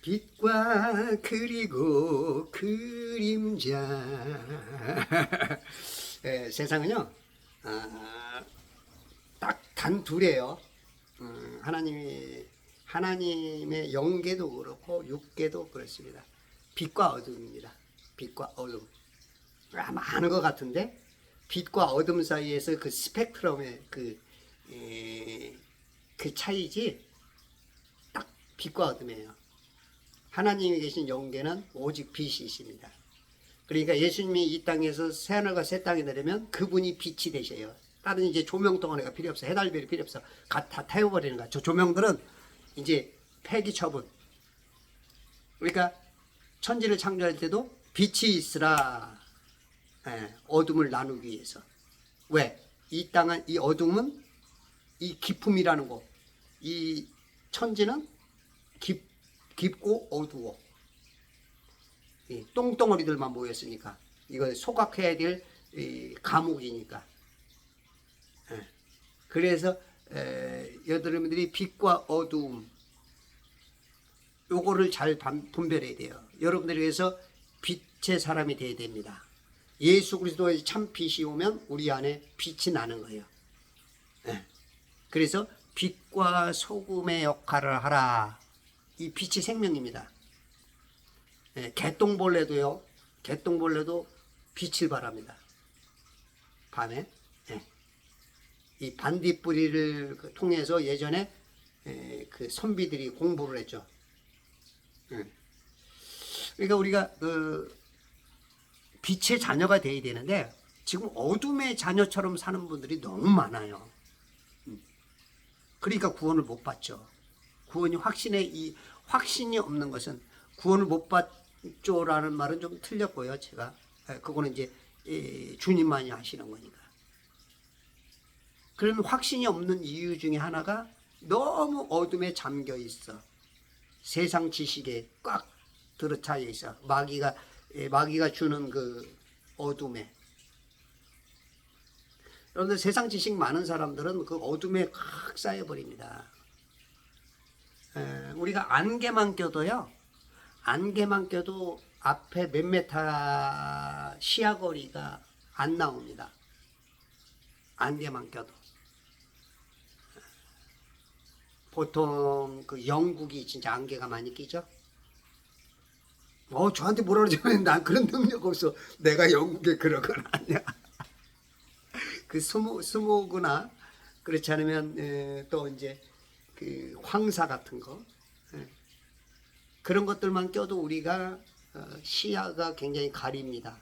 빛과 그리고 그림자. 세상은요, 딱 단 둘이에요. 하나님의 영계도 그렇고 육계도 그렇습니다. 빛과 어둠입니다. 빛과 어둠. 아마 아는 것 같은데, 빛과 어둠 사이에서 그 스펙트럼의 그 차이지, 딱 빛과 어둠이에요. 하나님이 계신 영계는 오직 빛이십니다. 그러니까 예수님이 이 땅에서 새하늘과 새 땅이 내려면 그분이 빛이 되셔요. 다른 이제 조명 동안에가 필요 없어. 해달별이 필요 없어. 다 태워버리는 거야. 저 조명들은 이제 폐기 처분. 그러니까 천지를 창조할 때도 빛이 있으라. 어둠을 나누기 위해서. 왜? 이 땅은, 이 어둠은 이 깊음이라는 거. 이 천지는 깊고 어두워. 똥덩어리들만 모였으니까. 이거 소각해야 될 감옥이니까. 그래서 여러분들이 빛과 어두움 요거를 잘 분별해야 돼요. 여러분들이 위해서 빛의 사람이 돼야 됩니다. 예수 그리스도의 참 빛이 오면 우리 안에 빛이 나는 거예요. 그래서 빛과 소금의 역할을 하라. 이 빛이 생명입니다. 개똥벌레도요. 개똥벌레도 빛을 바랍니다. 밤에. 이 반딧불이를 통해서 예전에 그 선비들이 공부를 했죠. 그러니까 우리가 그 빛의 자녀가 되어야 되는데 지금 어둠의 자녀처럼 사는 분들이 너무 많아요. 그러니까 구원을 못 받죠. 구원이 확신이 없는 것은 구원을 못 받죠라는 말은 좀 틀렸고요. 제가 그거는 이제 주님만이 하시는 거니까. 그런 확신이 없는 이유 중에 하나가 너무 어둠에 잠겨 있어. 세상 지식에 꽉 들어차 있어. 마귀가 주는 그 어둠에. 여러분들 세상 지식 많은 사람들은 그 어둠에 꽉 쌓여버립니다. 우리가 안개만 껴도요. 안개만 껴도 앞에 몇 메타 시야거리가 안 나옵니다. 안개만 껴도. 보통 그 영국이 진짜 안개가 많이 끼죠. 저한테 뭐라 그러지? 난 그런 능력 없어. 내가 영국에 그런 건 아니야. 그 스모그나 그렇지 않으면 또 이제 그 황사 같은 거 그런 것들만 껴도 우리가 시야가 굉장히 가립니다.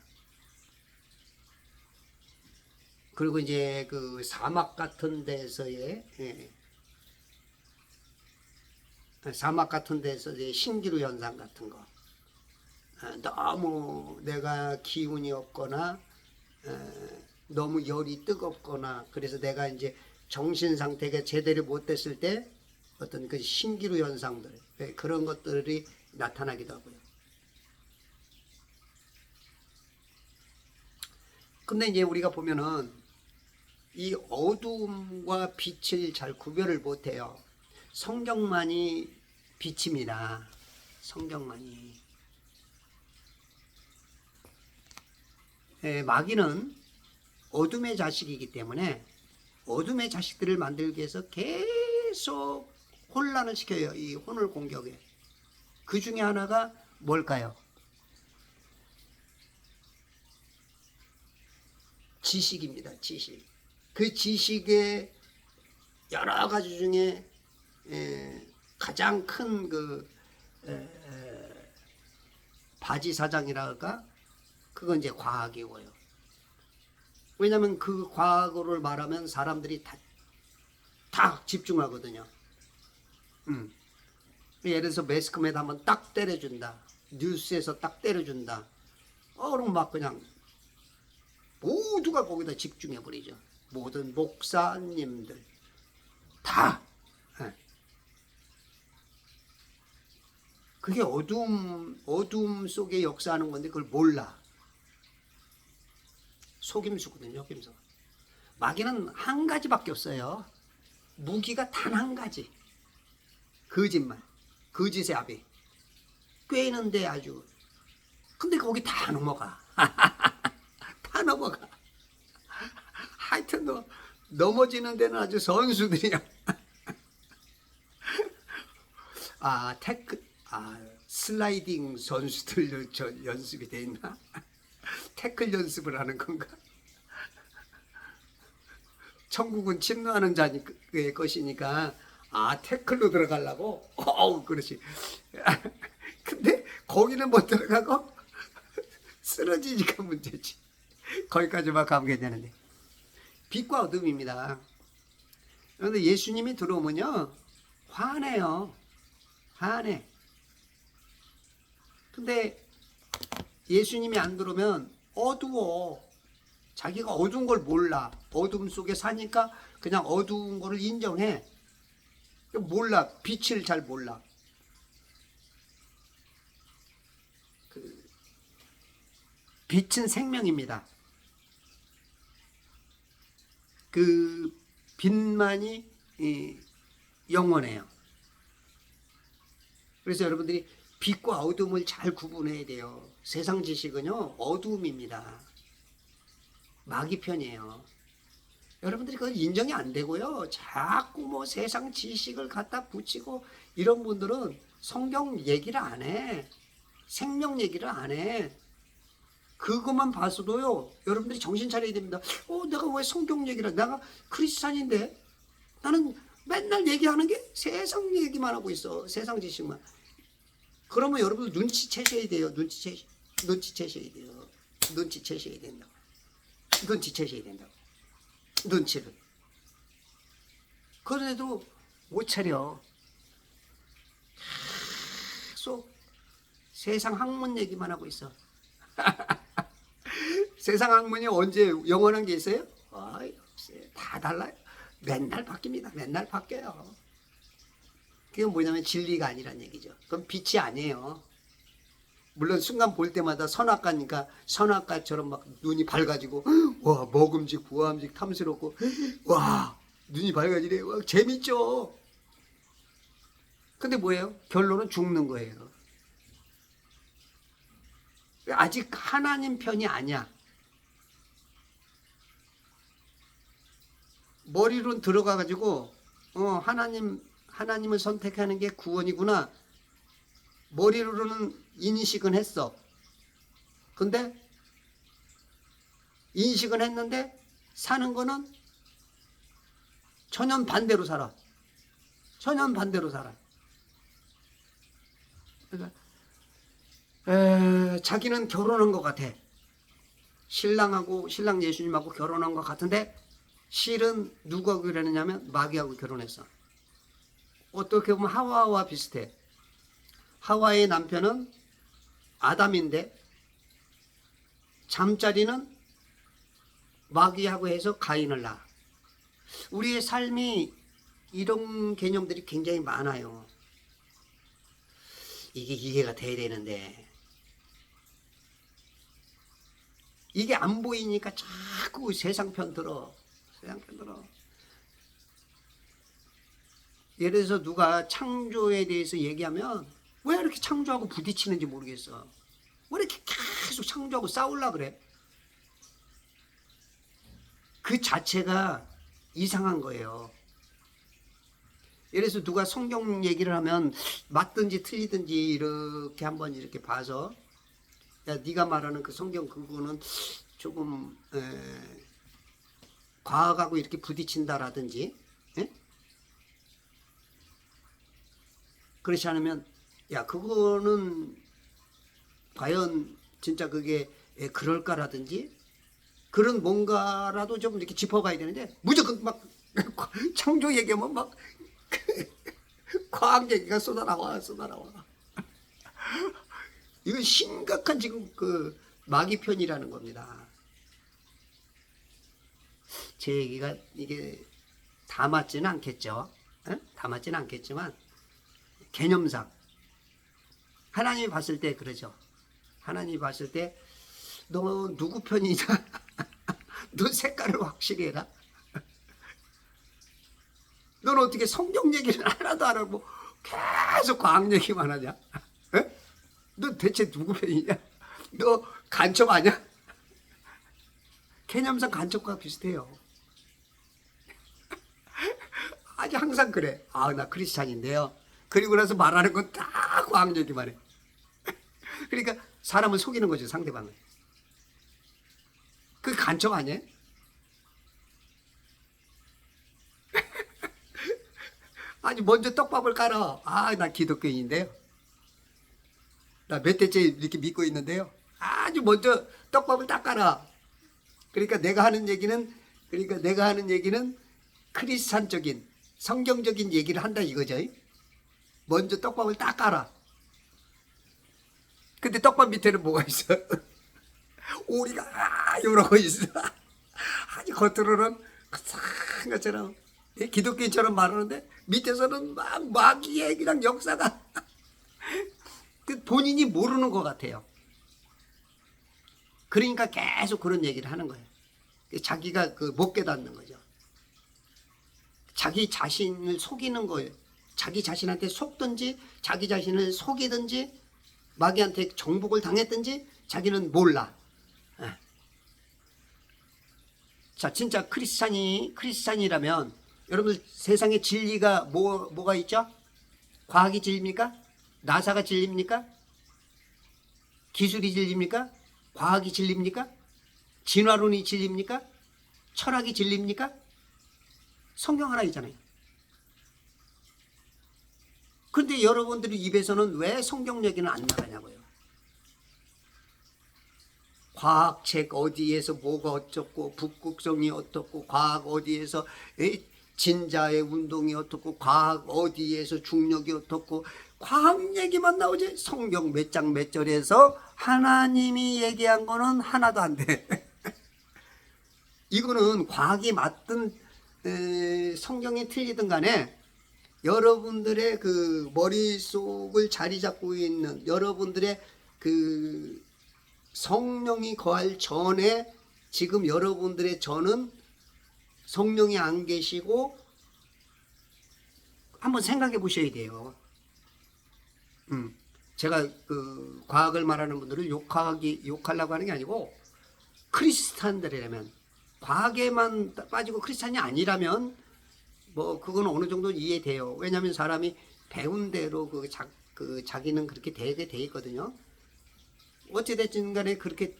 그리고 이제 그 사막 같은 데서의 신기루 현상 같은 거. 너무 내가 기운이 없거나 너무 열이 뜨겁거나 그래서 내가 이제 정신 상태가 제대로 못 됐을 때 어떤 그 신기루 현상들 그런 것들이 나타나기도 하고요. 근데 이제 우리가 보면은 이 어두움과 빛을 잘 구별을 못해요. 성경만이 빛입니다. 성경만이. 마귀는 어둠의 자식이기 때문에 어둠의 자식들을 만들기 위해서 계속 혼란을 시켜요. 이 혼을 공격해. 그 중에 하나가 뭘까요? 지식입니다. 지식. 그 지식의 여러 가지 중에 가장 큰 그 바지사장이랄까? 그건 이제 과학이고요. 왜냐하면 그 과학을 말하면 사람들이 다 집중하거든요. 예를 들어서 매스컴에다 한번 딱 때려준다. 뉴스에서 딱 때려준다. 그럼 막 그냥 모두가 거기다 집중해버리죠. 모든 목사님들 다. 그게 어둠 속에 역사하는 건데 그걸 몰라. 속임수거든요. 속임수. 마귀는 한 가지밖에 없어요. 무기가 단 한 가지. 거짓말. 거짓의 아비. 꿰는데 아주. 근데 거기 다 넘어가. 다 넘어가. 하여튼 넘어지는 데는 아주 선수들이야. 슬라이딩 선수들 연습이 돼 있나? 태클 연습을 하는 건가? 천국은 침노하는 자의 것이니까 태클로 들어가려고? 그렇지. 근데 거기는 못 들어가고 쓰러지니까 문제지. 거기까지만 가면 괜찮은데. 빛과 어둠입니다. 그런데 예수님이 들어오면요 환해요. 환해. 근데 예수님이 안 들어오면 어두워. 자기가 어두운 걸 몰라. 어둠 속에 사니까 그냥 어두운 거를 인정해. 몰라. 빛을 잘 몰라. 빛은 생명입니다. 그 빛만이 영원해요. 그래서 여러분들이 빛과 어둠을 잘 구분해야 돼요. 세상 지식은요 어둠입니다. 마귀 편이에요. 여러분들이 그걸 인정이 안 되고요. 자꾸 뭐 세상 지식을 갖다 붙이고 이런 분들은 성경 얘기를 안 해. 생명 얘기를 안 해. 그것만 봐서도요 여러분들이 정신 차려야 됩니다. 내가 왜 성경 얘기를 내가 크리스찬인데 나는 맨날 얘기하는 게 세상 얘기만 하고 있어. 세상 지식만. 그러면 여러분들 눈치채셔야 돼요. 눈치채셔야 돼요. 눈치채셔야 된다고. 눈치채셔야 된다고. 눈치를. 그런데도 못 차려. 계속 세상 학문 얘기만 하고 있어. 세상 학문이 언제 영원한 게 있어요? 다 달라요. 맨날 바뀝니다. 맨날 바뀌어요. 그게 뭐냐면 진리가 아니란 얘기죠. 그건 빛이 아니에요. 물론 순간 볼 때마다 선악과니까 선악과처럼 막 눈이 밝아지고 와 먹음직 부함직 탐스럽고 와 눈이 밝아지네. 와, 재밌죠. 근데 뭐예요? 결론은 죽는 거예요. 아직 하나님 편이 아니야. 머리로 들어가가지고 하나님을 선택하는 게 구원이구나. 머리로는 인식은 했어. 근데 인식은 했는데 사는 거는 전혀 반대로 살아. 전혀 반대로 살아. 그러니까 자기는 결혼한 것 같아. 신랑 예수님하고 결혼한 것 같은데 실은 누구하고 결혼했냐면 마귀하고 결혼했어. 어떻게 보면 하와와 비슷해. 하와의 남편은 아담인데 잠자리는 마귀하고 해서 가인을 낳아. 우리의 삶이 이런 개념들이 굉장히 많아요. 이게 이해가 돼야 되는데 이게 안 보이니까 자꾸 세상 편 들어. 예를 들어서 누가 창조에 대해서 얘기하면 왜 이렇게 창조하고 부딪히는지 모르겠어. 왜 이렇게 계속 창조하고 싸우려고 그래? 그 자체가 이상한 거예요. 예를 들어서 누가 성경 얘기를 하면 맞든지 틀리든지 이렇게 한번 이렇게 봐서 야 네가 말하는 그 성경 그거는 조금 과학하고 이렇게 부딪힌다라든지 그렇지 않으면 야 그거는 과연 진짜 그게 그럴까라든지 그런 뭔가라도 좀 이렇게 짚어봐야 되는데 무조건 막 창조 얘기하면 막 과학 얘기가 쏟아나와. 이건 심각한 지금 그 마귀 편이라는 겁니다. 제 얘기가 이게 다 맞지는 않겠죠. 다 맞지는 않겠지만 개념상 하나님이 봤을 때 그러죠. 하나님이 봤을 때 너 누구 편이냐? 너 색깔을 확실히 해라. 넌 어떻게 성경 얘기를 하나도 안 하고 계속 과학 얘기만 하냐? 너 대체 누구 편이냐? 너 간첩 아니야? 개념상 간첩과 비슷해요. 아주 항상 그래. 아, 나 크리스찬인데요. 그리고 나서 말하는 건 다 과학 얘기만 해. 그러니까 사람을 속이는 거죠, 상대방을. 그 간첩 아니에요? 아니, 먼저 떡밥을 깔아. 아, 나 기독교인인데요. 나 몇 대째 이렇게 믿고 있는데요. 아주 먼저 떡밥을 딱 깔아. 그러니까 내가 하는 얘기는 크리스찬적인, 성경적인 얘기를 한다 이거죠. 먼저 떡밥을 딱 깔아. 근데 떡밥 밑에는 뭐가 있어? 오리가 이러고 있어. 아주 겉으로는 그상한 것처럼 기독교인처럼 말하는데 밑에서는 막 마귀의 그냥 역사가 본인이 모르는 것 같아요. 그러니까 계속 그런 얘기를 하는 거예요. 자기가 못 깨닫는 거죠. 자기 자신을 속이는 거예요. 자기 자신한테 속든지 자기 자신을 속이든지 마귀한테 정복을 당했든지 자기는 몰라. 자, 진짜 크리스찬이라면 여러분 세상에 진리가 뭐가 있죠? 과학이 진리입니까? 나사가 진리입니까? 기술이 진리입니까? 과학이 진리입니까? 진화론이 진리입니까? 철학이 진리입니까? 성경 하나이잖아요. 그런데 여러분들이 입에서는 왜 성경 얘기는 안 나가냐고요. 과학책 어디에서 뭐가 어쩌고 북극성이 어떻고 과학 어디에서 진자의 운동이 어떻고 과학 어디에서 중력이 어떻고 과학 얘기만 나오지 성경 몇 장 몇 절에서 하나님이 얘기한 거는 하나도 안 돼. 이거는 과학이 맞든 성경이 틀리든 간에 여러분들의 그 머릿속을 자리 잡고 있는 여러분들의 그 성령이 거할 전에 지금 여러분들의 저는 성령이 안 계시고 한번 생각해 보셔야 돼요. 제가 그 과학을 말하는 분들을 욕하려고 하는 게 아니고 크리스찬들이라면 과학에만 빠지고 크리스찬이 아니라면 뭐 그건 어느 정도 이해돼요. 왜냐하면 사람이 배운 대로 자기는 그렇게 되게 돼 있거든요. 어찌됐든 간에 그렇게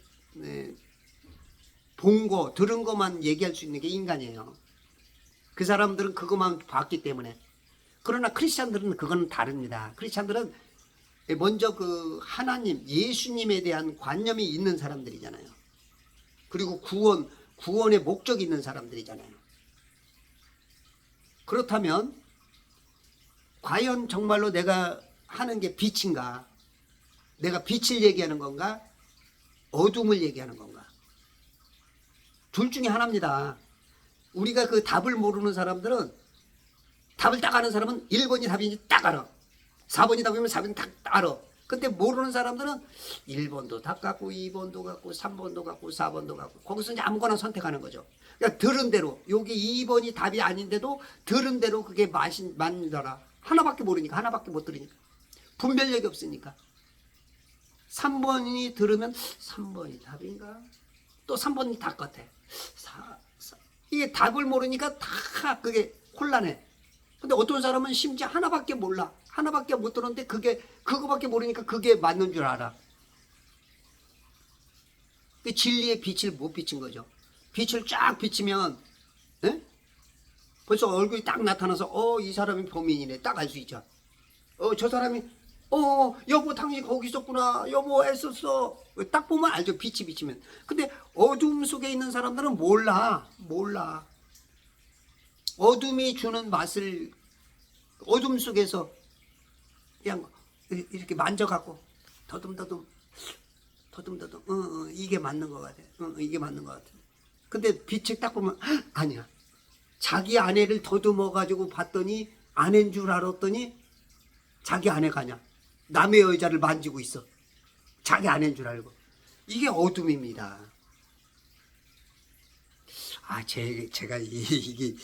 본 거, 들은 것만 얘기할 수 있는 게 인간이에요. 그 사람들은 그것만 봤기 때문에. 그러나 크리스찬들은 그건 다릅니다. 크리스찬들은 먼저 그 하나님, 예수님에 대한 관념이 있는 사람들이잖아요. 그리고 구원의 목적이 있는 사람들이잖아요. 그렇다면 과연 정말로 내가 하는 게 빛인가? 내가 빛을 얘기하는 건가? 어둠을 얘기하는 건가? 둘 중에 하나입니다. 우리가 그 답을 모르는 사람들은 답을 딱 아는 사람은 1번이 답인지 딱 알아. 4번이 답이면 4번이 딱 알아. 근데 모르는 사람들은 1번도 답 같고 2번도 같고 3번도 같고 4번도 같고 거기서 이제 아무거나 선택하는 거죠. 그러니까 들은 대로 여기 2번이 답이 아닌데도 들은 대로 그게 맞더라. 하나밖에 모르니까 하나밖에 못 들으니까 분별력이 없으니까 3번이 들으면 3번이 답인가? 또 3번이 답 같아. 이게 답을 모르니까 다 그게 혼란해. 근데 어떤 사람은 심지어 하나밖에 몰라. 하나밖에 못 들었는데 그거밖에 모르니까 그게 맞는 줄 알아. 그 진리의 빛을 못 비친 거죠. 빛을 쫙 비치면 벌써 얼굴이 딱 나타나서 이 사람이 범인이네 딱 알 수 있죠. 저 사람이 여보 당신 거기 있었구나. 여보 애썼어. 딱 보면 알죠. 빛이 비치면. 근데 어둠 속에 있는 사람들은 몰라. 어둠이 주는 맛을 어둠 속에서 그냥 이렇게 만져갖고 더듬더듬 이게 맞는 것 같아. 이게 맞는 것 같아. 근데 빛을 딱 보면 아니야. 자기 아내를 더듬어 가지고 봤더니 아내인 줄 알았더니 자기 아내가 아니야. 남의 여자를 만지고 있어. 자기 아내인 줄 알고. 이게 어둠입니다. 제가 이게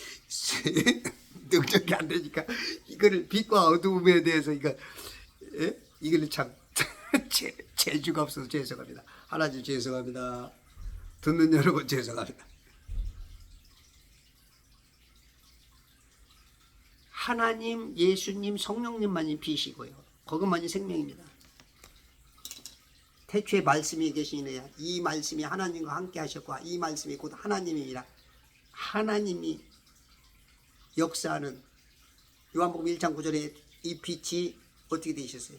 능력이 안 되니까 이거를 빛과 어둠에 대해서 이거를 참 재주가 없어서 죄송합니다. 하나님 죄송합니다. 듣는 여러분 죄송합니다. 하나님, 예수님, 성령님만이 빛이고요. 그것만이 생명입니다. 태초에 말씀이 계시니라. 이 말씀이 하나님과 함께 하셨고 이 말씀이 곧 하나님이라. 하나님이 역사하는 요한복음 1장 9절에 이 빛이 어떻게 되셨어요?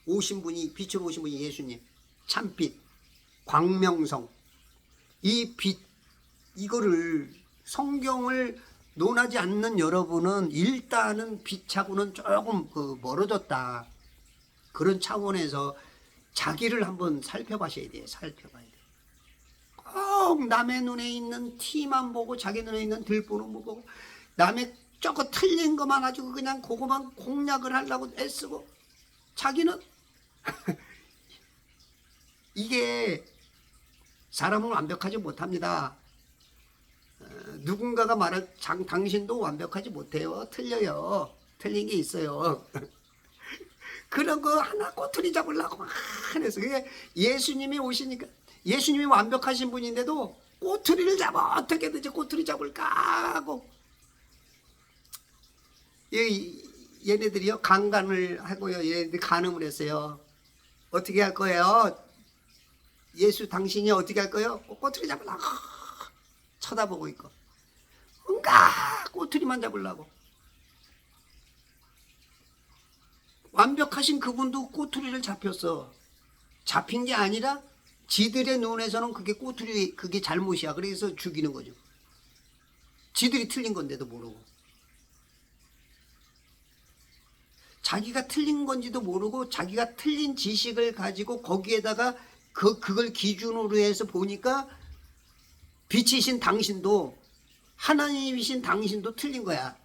오신 분이, 빛으로 오신 분이 예수님, 참빛, 광명성. 이 빛, 이거를 성경을 논하지 않는 여러분은 일단은 빛하고는 조금 멀어졌다. 그런 차원에서 자기를 한번 살펴봐셔야 돼요. 살펴봐야 돼요. 꼭 남의 눈에 있는 티만 보고 자기 눈에 있는 들보는 못 보고 남의 저거 틀린 것만 가지고 그냥 그거만 공략을 하려고 애쓰고 자기는 이게 사람은 완벽하지 못합니다. 누군가가 말할 당신도 완벽하지 못해요. 틀려요. 틀린 게 있어요. 그런 거 하나 꼬투리 잡으려고 막 해서 그게 예수님이 오시니까 예수님이 완벽하신 분인데도 꼬투리를 잡아 어떻게든지 꼬투리 잡을까 하고 얘네들이요 강간을 하고요. 얘네들 간음을 했어요. 어떻게 할 거예요? 예수 당신이 어떻게 할 거예요? 꼬투리 잡으려고 쳐다보고 있고 뭔가 꼬투리만 잡으려고 완벽하신 그분도 꼬투리를 잡혔어. 잡힌 게 아니라 지들의 눈에서는 그게 꼬투리 그게 잘못이야. 그래서 죽이는 거죠. 지들이 틀린 건데도 모르고 자기가 틀린 건지도 모르고 자기가 틀린 지식을 가지고 거기에다가 그걸 기준으로 해서 보니까 빛이신 당신도 하나님이신 당신도 틀린 거야.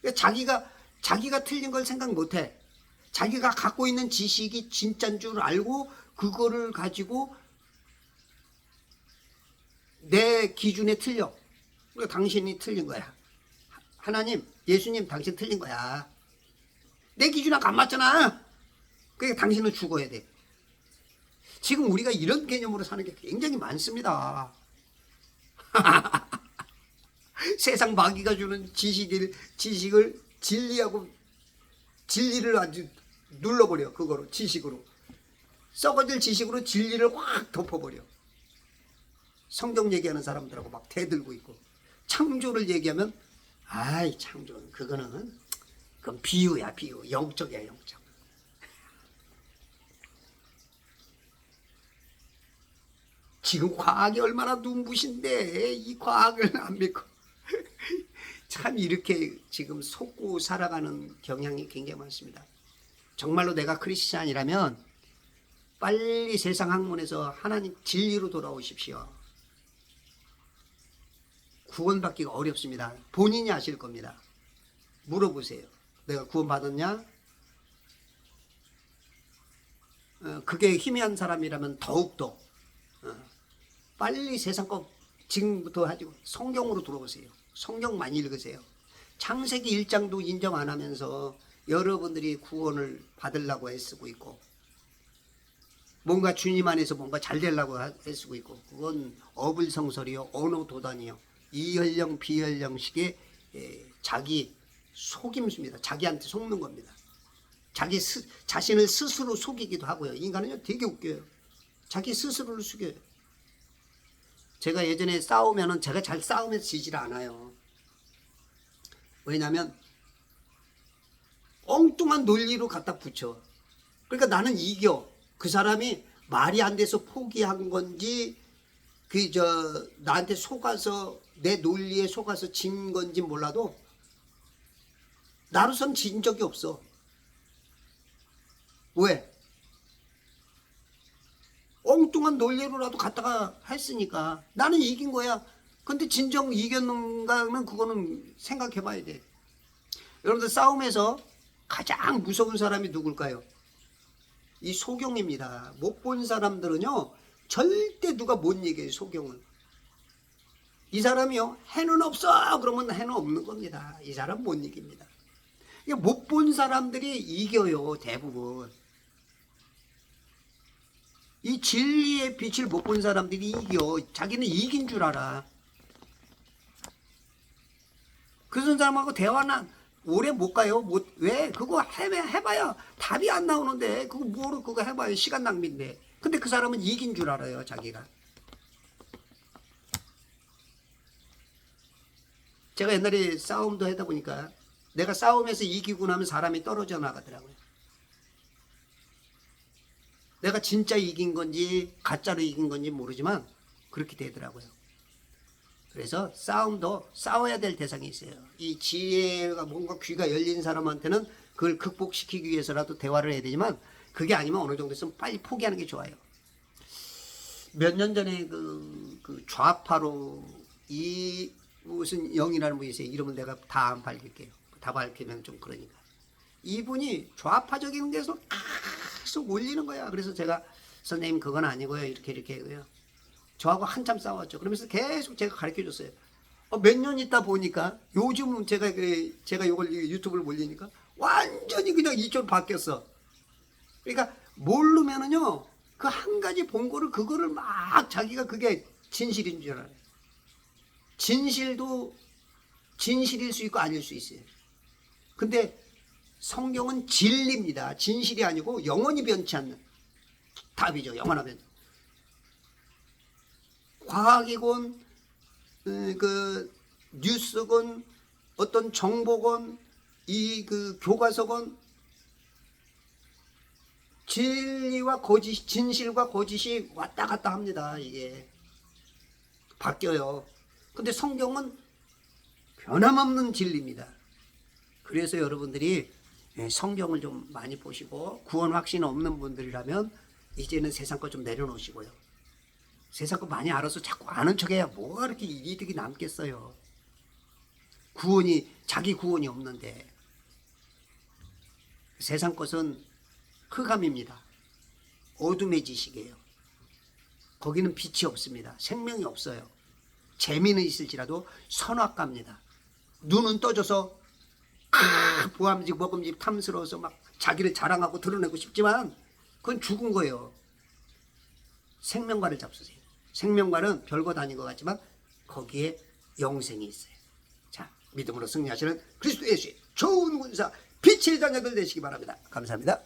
그러니까 자기가 틀린 걸 생각 못해. 자기가 갖고 있는 지식이 진짜인 줄 알고 그거를 가지고 내 기준에 틀려. 그러니까 당신이 틀린 거야. 하나님, 예수님 당신 틀린 거야. 내 기준하고 안 맞잖아. 그러니까 당신은 죽어야 돼. 지금 우리가 이런 개념으로 사는 게 굉장히 많습니다. 세상 마귀가 주는 지식을 진리하고 진리를 아주 눌러버려. 그거로 지식으로 썩어질 지식으로 진리를 확 덮어버려. 성경 얘기하는 사람들하고 막 대들고 있고 창조를 얘기하면 아이 창조는 그건 비유야. 비유. 영적이야. 영적. 지금 과학이 얼마나 눈부신데 이 과학을 안 믿고 참 이렇게 지금 속고 살아가는 경향이 굉장히 많습니다. 정말로 내가 크리스찬이라면 빨리 세상 학문에서 하나님 진리로 돌아오십시오. 구원받기가 어렵습니다. 본인이 아실 겁니다. 물어보세요. 내가 구원받았냐? 그게 희미한 사람이라면 더욱더 빨리 세상 거 지금부터 가지고 성경으로 들어오세요. 성경 많이 읽으세요. 창세기 1장도 인정 안 하면서 여러분들이 구원을 받으려고 애쓰고 있고 뭔가 주님 안에서 뭔가 잘 되려고 애쓰고 있고 그건 어불성설이요. 언어도단이요. 이혈령 비혈령식의 자기 속임수입니다. 자기한테 속는 겁니다. 자신을 스스로 속이기도 하고요. 인간은요 되게 웃겨요. 자기 스스로를 속여요. 제가 예전에 싸우면은 제가 잘 싸우면서 지질 않아요. 왜냐하면 엉뚱한 논리로 갖다 붙여. 그러니까 나는 이겨. 그 사람이 말이 안 돼서 포기한 건지 나한테 속아서 내 논리에 속아서 진 건지 몰라도 나로선 진 적이 없어. 왜? 엉뚱한 논리로라도 갖다가 했으니까 나는 이긴 거야. 근데 진정 이겼는가는 그거는 생각해 봐야 돼. 여러분들 싸움에서 가장 무서운 사람이 누굴까요? 이 소경입니다. 못 본 사람들은요 절대 누가 못 얘기해요. 소경은 이 사람이요 해는 없어 그러면 해는 없는 겁니다. 이 사람 못 이깁니다. 못 본 사람들이 이겨요. 대부분 이 진리의 빛을 못 본 사람들이 이겨. 자기는 이긴 줄 알아. 그런 사람하고 대화는 오래 못 가요. 왜? 그거 해봐야 답이 안 나오는데 그거 뭐로 그거 해봐야 시간 낭비인데. 근데 그 사람은 이긴 줄 알아요. 자기가. 제가 옛날에 싸움도 하다 보니까 내가 싸움에서 이기고 나면 사람이 떨어져 나가더라고요. 내가 진짜 이긴 건지 가짜로 이긴 건지 모르지만 그렇게 되더라고요. 그래서 싸움도 싸워야 될 대상이 있어요. 이 지혜가 뭔가 귀가 열린 사람한테는 그걸 극복시키기 위해서라도 대화를 해야 되지만 그게 아니면 어느 정도 있으면 빨리 포기하는 게 좋아요. 몇 년 전에 그 좌파로 이 무슨 영이라는 분이 있어요. 이름은 내가 다 안 밝힐게요. 다 밝히면 좀 그러니까. 이분이 좌파적인 데서 계속 올리는 거야. 그래서 제가 선생님 그건 아니고요. 이렇게 하고요. 저하고 한참 싸웠죠. 그러면서 계속 제가 가르쳐 줬어요. 몇 년 있다 보니까 요즘은 제가 이걸 유튜브를 올리니까 완전히 그냥 이쪽으로 바뀌었어. 그러니까 모르면은요. 그 한 가지 본 거를 그거를 막 자기가 그게 진실인 줄 알아요. 진실도 진실일 수 있고 아닐 수 있어요. 근데 성경은 진리입니다. 진실이 아니고 영원히 변치 않는 답이죠. 영원한 변. 과학이건 그 뉴스건 어떤 정보건 이 그 교과서건 진리와 거짓, 진실과 거짓이 왔다 갔다 합니다. 이게 바뀌어요. 근데 성경은 변함없는 진리입니다. 그래서 여러분들이 성경을 좀 많이 보시고 구원 확신 없는 분들이라면 이제는 세상 거 좀 내려놓으시고요. 세상 거 많이 알아서 자꾸 아는 척해야 뭐가 이렇게 이득이 남겠어요. 자기 구원이 없는데. 세상 것은 흑암입니다. 어둠의 지식이에요. 거기는 빛이 없습니다. 생명이 없어요. 재미는 있을지라도 선악과입니다. 눈은 떠져서 보암직 먹음직 탐스러워서 막 자기를 자랑하고 드러내고 싶지만 그건 죽은 거예요. 생명과를 잡수세요. 생명과는 별것 아닌 것 같지만 거기에 영생이 있어요. 자, 믿음으로 승리하시는 그리스도 예수의 좋은 군사 빛의 자녀들 되시기 바랍니다. 감사합니다.